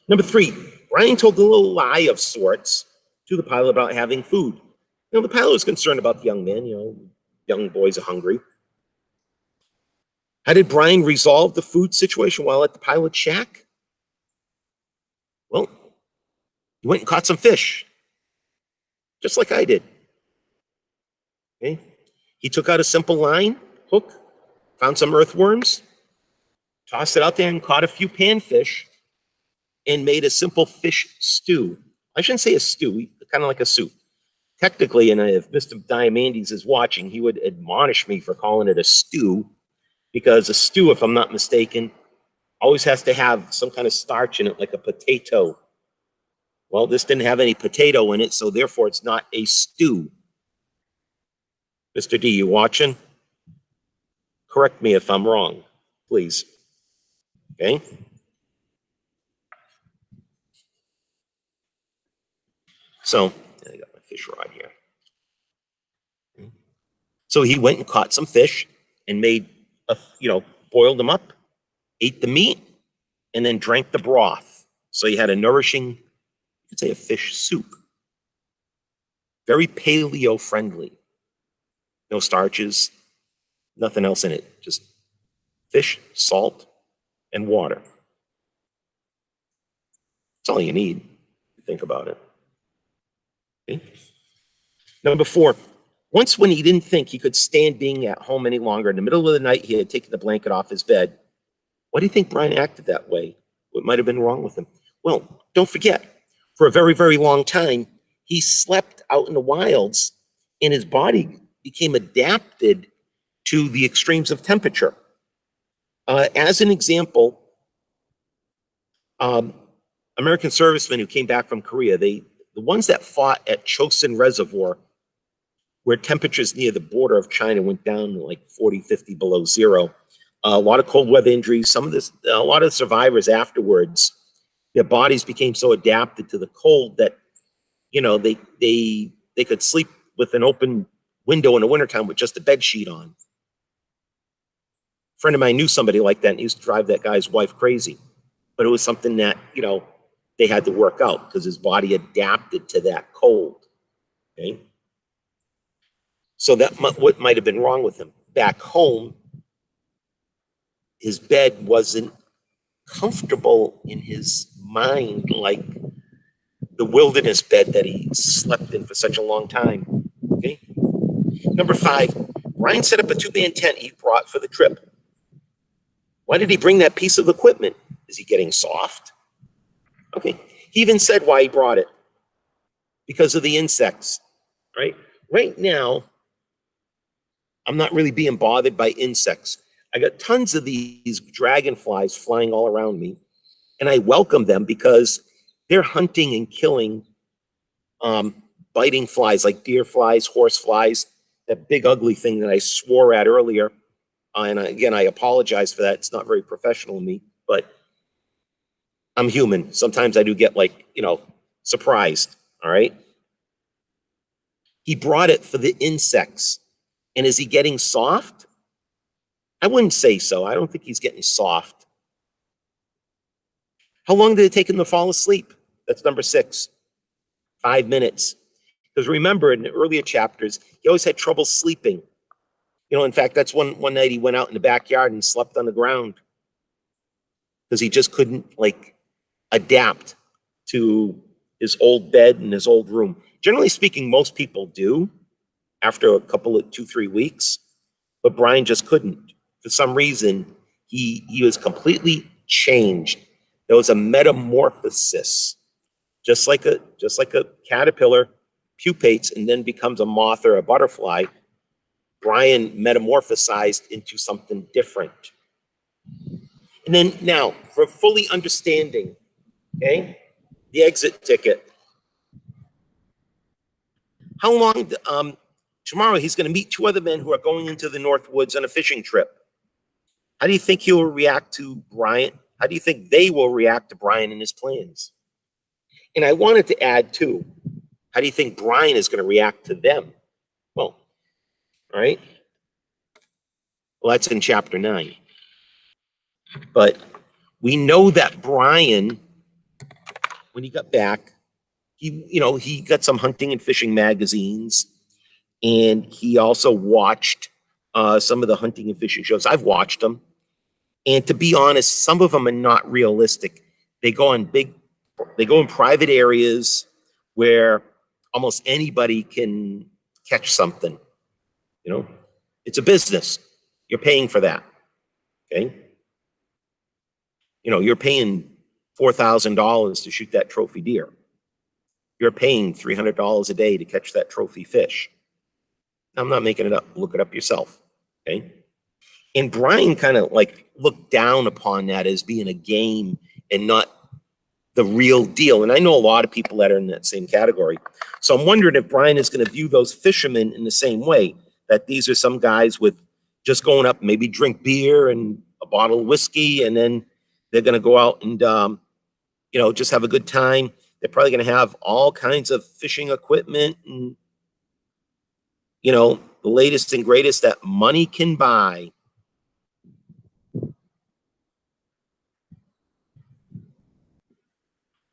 Number 3, Brian told a little lie of sorts to the pilot about having food. The pilot was concerned about the young man. Young boys are hungry. How did Brian resolve the food situation while at the pilot's shack? Well, he went and caught some fish, just like I did. Okay. He took out a simple line, hook, found some earthworms, tossed it out there and caught a few panfish, and made a simple fish stew. I shouldn't say a stew, kind of like a soup. Technically, and if Mr. Diamandes is watching, he would admonish me for calling it a stew, because a stew, if I'm not mistaken, always has to have some kind of starch in it, like a potato. Well, this didn't have any potato in it, so therefore it's not a stew. Mr. D, you watching? Correct me if I'm wrong, please. Okay? So, I got my fish rod here. So he went and caught some fish and made boiled them up, ate the meat, and then drank the broth. So you had a nourishing, you could say a fish soup. Very paleo friendly. No starches, nothing else in it. Just fish, salt, and water. That's all you need to think about it. Okay. Number 4, once when he didn't think he could stand being at home any longer, in the middle of the night, he had taken the blanket off his bed. Why do you think Brian acted that way? What might have been wrong with him? Well, don't forget, for a very, very long time, he slept out in the wilds and his body became adapted to the extremes of temperature. As an example, American servicemen who came back from Korea, the ones that fought at Chosin Reservoir, where temperatures near the border of China went down to like 40, 50 below zero, a lot of cold weather injuries. A lot of survivors afterwards, their bodies became so adapted to the cold that, you know, they could sleep with an open window in the wintertime with just a bed sheet on. A friend of mine knew somebody like that and he used to drive that guy's wife crazy. But it was something that, you know, they had to work out because his body adapted to that cold. Okay. So that what might have been wrong with him. Back home, his bed wasn't comfortable in his mind like the wilderness bed that he slept in for such a long time. Okay. Number 5, Ryan set up a 2-man tent he brought for the trip. Why did he bring that piece of equipment? Is he getting soft? Okay. He even said why he brought it. Because of the insects, right? Right now, I'm not really being bothered by insects. I got tons of these dragonflies flying all around me, and I welcome them because they're hunting and killing biting flies like deer flies, horse flies, that big ugly thing that I swore at earlier. And again, I apologize for that. It's not very professional of me, but I'm human. Sometimes I do get like, you know, surprised, all right? He brought it for the insects. And is he getting soft? I wouldn't say so. I don't think he's getting soft. How long did it take him to fall asleep? That's number 6. 5 minutes. Because remember, in the earlier chapters, he always had trouble sleeping. You know, in fact, that's one night he went out in the backyard and slept on the ground because he just couldn't, like, adapt to his old bed and his old room. Generally speaking, most people do after a couple of 2-3 weeks, but Brian just couldn't. For some reason, he was completely changed. There was a metamorphosis, just like a caterpillar pupates and then becomes a moth or a butterfly. Brian metamorphosized into something different. And then now, for fully understanding, okay, the exit ticket. How long, tomorrow he's going to meet 2 other men who are going into the North Woods on a fishing trip. How do you think he will react to Brian? How do you think they will react to Brian and his plans? And I wanted to add too, how do you think Brian is going to react to them? Well, all right. Well, that's in chapter 9. But we know that Brian, when he got back, he got some hunting and fishing magazines, and he also watched some of the hunting and fishing shows. I've watched them, and to be honest, some of them are not realistic. They go in private areas where almost anybody can catch something. You know, it's a business. You're paying for that. Okay. You know, you're paying $4,000 to shoot that trophy deer. You're paying $300 a day to catch that trophy fish. I'm not making it up. Look it up yourself. Okay. And Brian kind of like looked down upon that as being a game and not the real deal. And I know a lot of people that are in that same category. So I'm wondering if Brian is going to view those fishermen in the same way, that these are some guys with just going up, maybe drink beer and a bottle of whiskey, and then they're going to go out and, just have a good time. They're probably going to have all kinds of fishing equipment and, the latest and greatest that money can buy.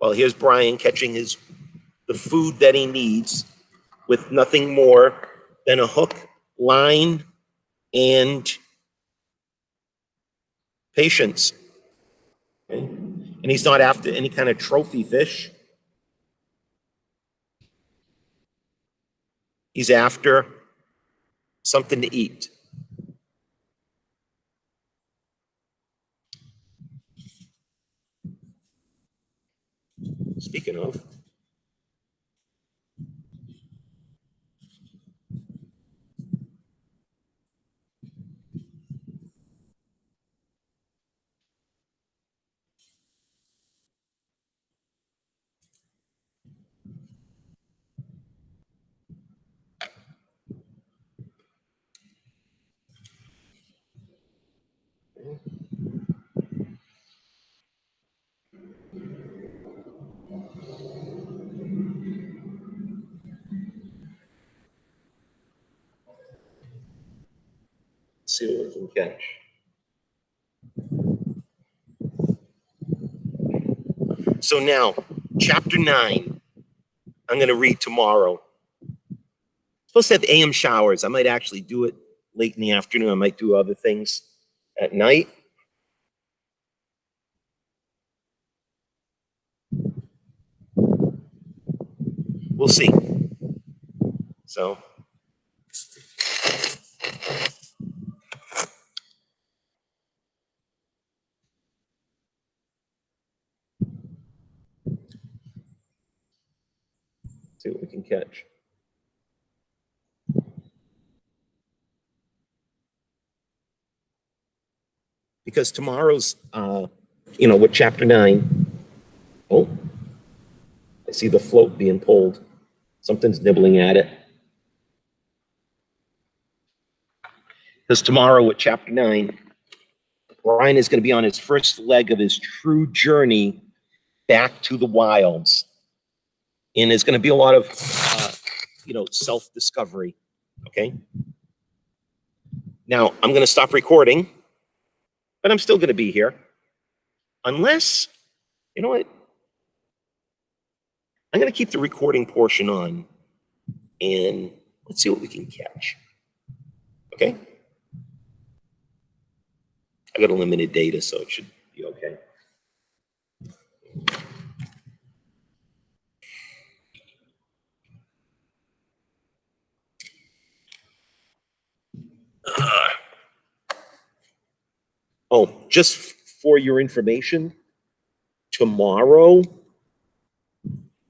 Well, here's Brian catching the food that he needs with nothing more than a hook, line, and patience. Okay? And he's not after any kind of trophy fish. He's after something to eat. Speaking of, let's see what we can catch. So now, chapter 9, I'm going to read tomorrow. Supposed to have AM showers. I might actually do it late in the afternoon. I might do other things at night. We'll see. So, see what we can catch. Because tomorrow's, with chapter 9, oh, I see the float being pulled. Something's nibbling at it. Because tomorrow with chapter 9, Brian is going to be on his first leg of his true journey back to the wilds. And there's going to be a lot of, self-discovery. Okay. Now, I'm going to stop recording, but I'm still going to be here. Unless, you know what? I'm going to keep the recording portion on, and let's see what we can catch. Okay? I got a limited data, so it should be okay. Just for your information, tomorrow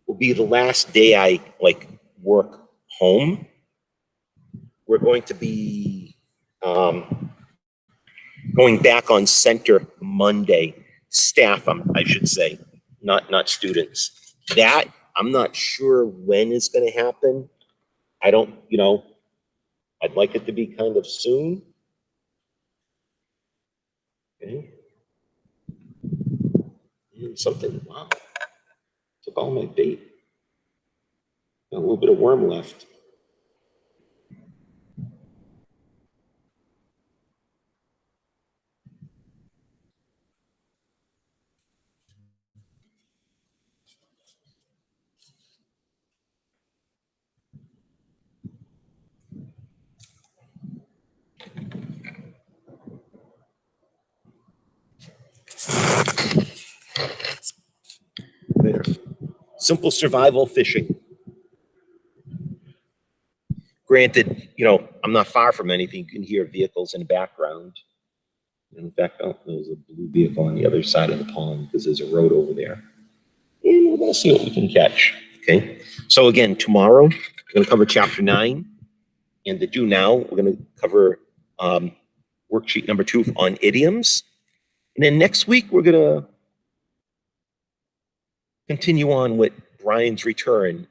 will be the last day I work home. We're going to be going back on center Monday. Staff, I should say, not students. That I'm not sure when it's going to happen. I don't, I'd like it to be kind of soon. Okay. Something, wow. Took all my bait. Got a little bit of worm left. There. Simple survival fishing. Granted, I'm not far from anything. You can hear vehicles in the background. In fact, there's a blue vehicle on the other side of the pond because there's a road over there. And we're going to see what we can catch. Okay. So again, tomorrow, we're going to cover chapter 9. And to do now, we're going to cover worksheet number 2 on idioms. And then next week, we're going to continue on with Brian's return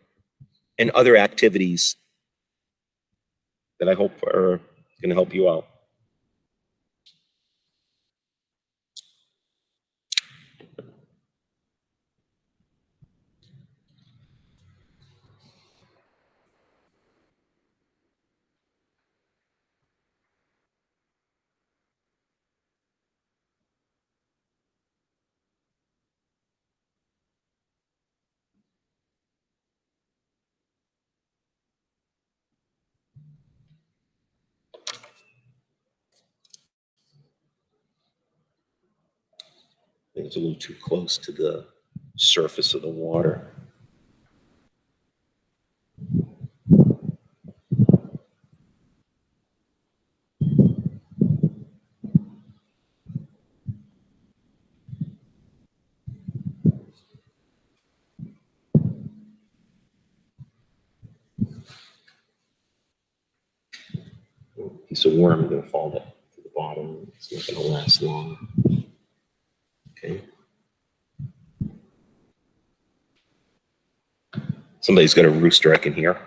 and other activities that I hope are going to help you out. It's a little too close to the surface of the water. Piece of worm going to fall to the bottom. It's not going to last long. Okay. Somebody's got a rooster I can hear.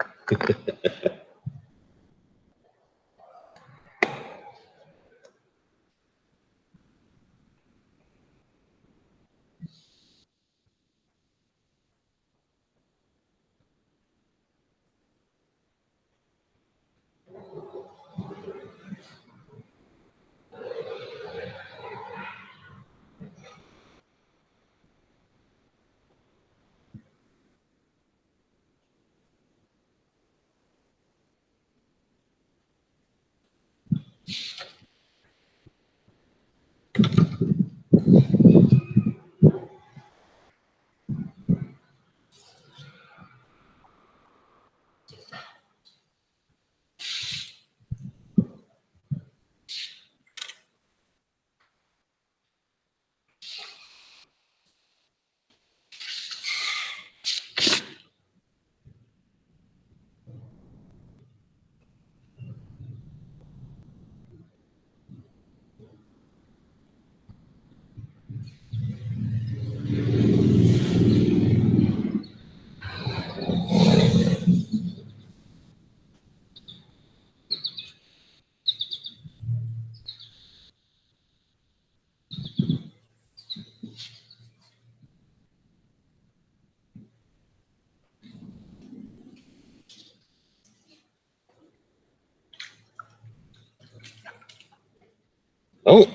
Oh.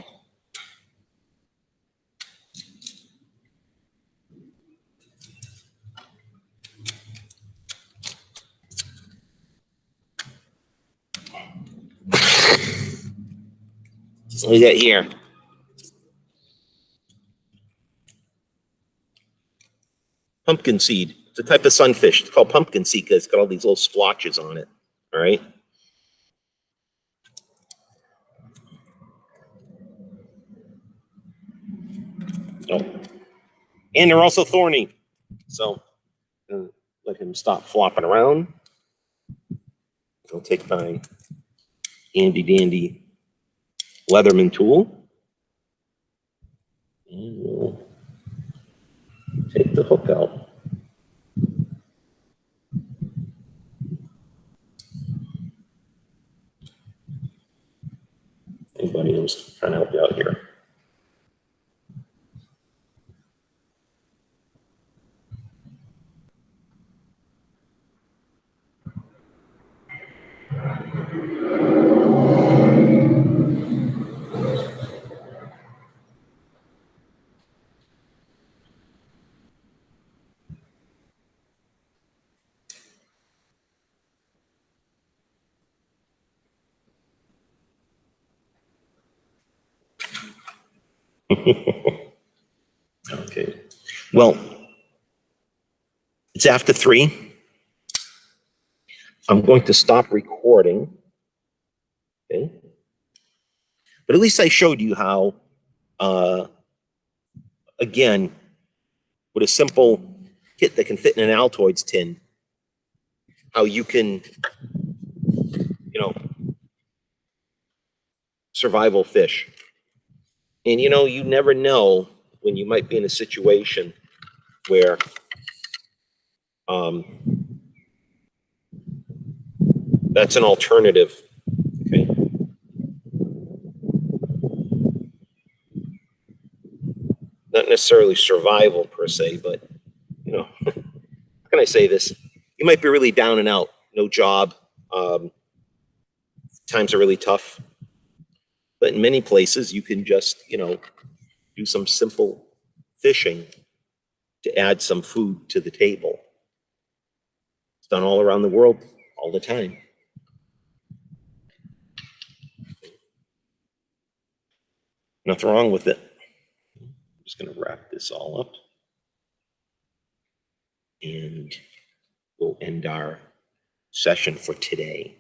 What do we got here? Pumpkin seed. It's a type of sunfish. It's called pumpkin seed because it's got all these little splotches on it. All right. Oh. And they're also thorny. So let him stop flopping around. I'll take my handy dandy Leatherman tool. And we'll take the hook out. Anybody else trying to help you out here? Okay. Well, it's after 3. I'm going to stop recording. Okay. But at least I showed you how, again, with a simple kit that can fit in an Altoids tin, how you can, survival fish. And, you never know when you might be in a situation where that's an alternative. Okay. Not necessarily survival per se, but, how can I say this? You might be really down and out, no job. Times are really tough. But in many places, you can just, do some simple fishing to add some food to the table. It's done all around the world all the time. Nothing wrong with it. Just going to wrap this all up. And we'll end our session for today.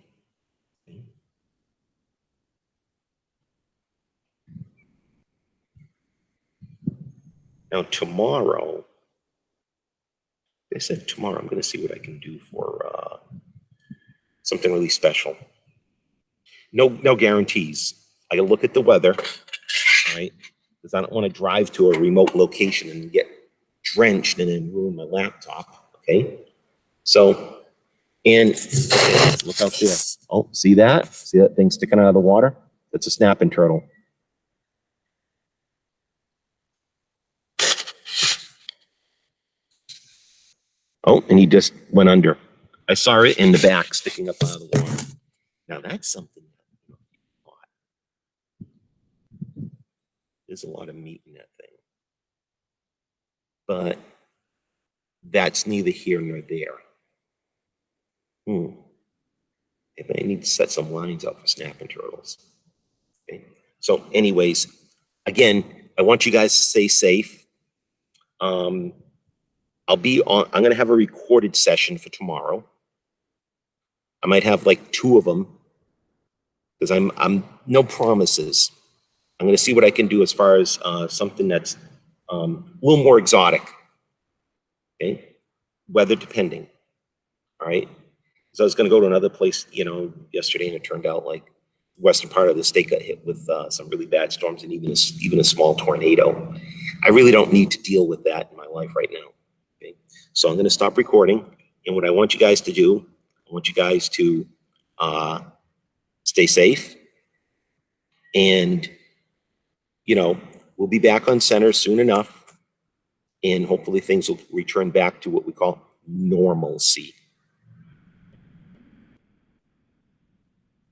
Now, tomorrow, they said tomorrow, I'm going to see what I can do for something really special. No guarantees. I got to look at the weather, all right? Because I don't want to drive to a remote location and get drenched and then ruin my laptop, okay? So, and okay, look out there. Oh, see that? See that thing sticking out of the water? That's a snapping turtle. Oh, and he just went under. I saw it in the back sticking up out of the water. Now that's something. There's a lot of meat in that thing. But that's neither here nor there. If I need to set some lines up for snapping turtles. Okay. So anyways, again, I want you guys to stay safe. I'm going to have a recorded session for tomorrow. I might have like 2 of them because I'm no promises. I'm going to see what I can do as far as something that's a little more exotic. Okay. Weather depending. All right. So I was going to go to another place, yesterday, and it turned out like the western part of the state got hit with some really bad storms and even a small tornado. I really don't need to deal with that in my life right now. Okay. So I'm going to stop recording. And what I want you guys to do, I want you guys to stay safe. And, we'll be back on center soon enough. And hopefully things will return back to what we call normalcy.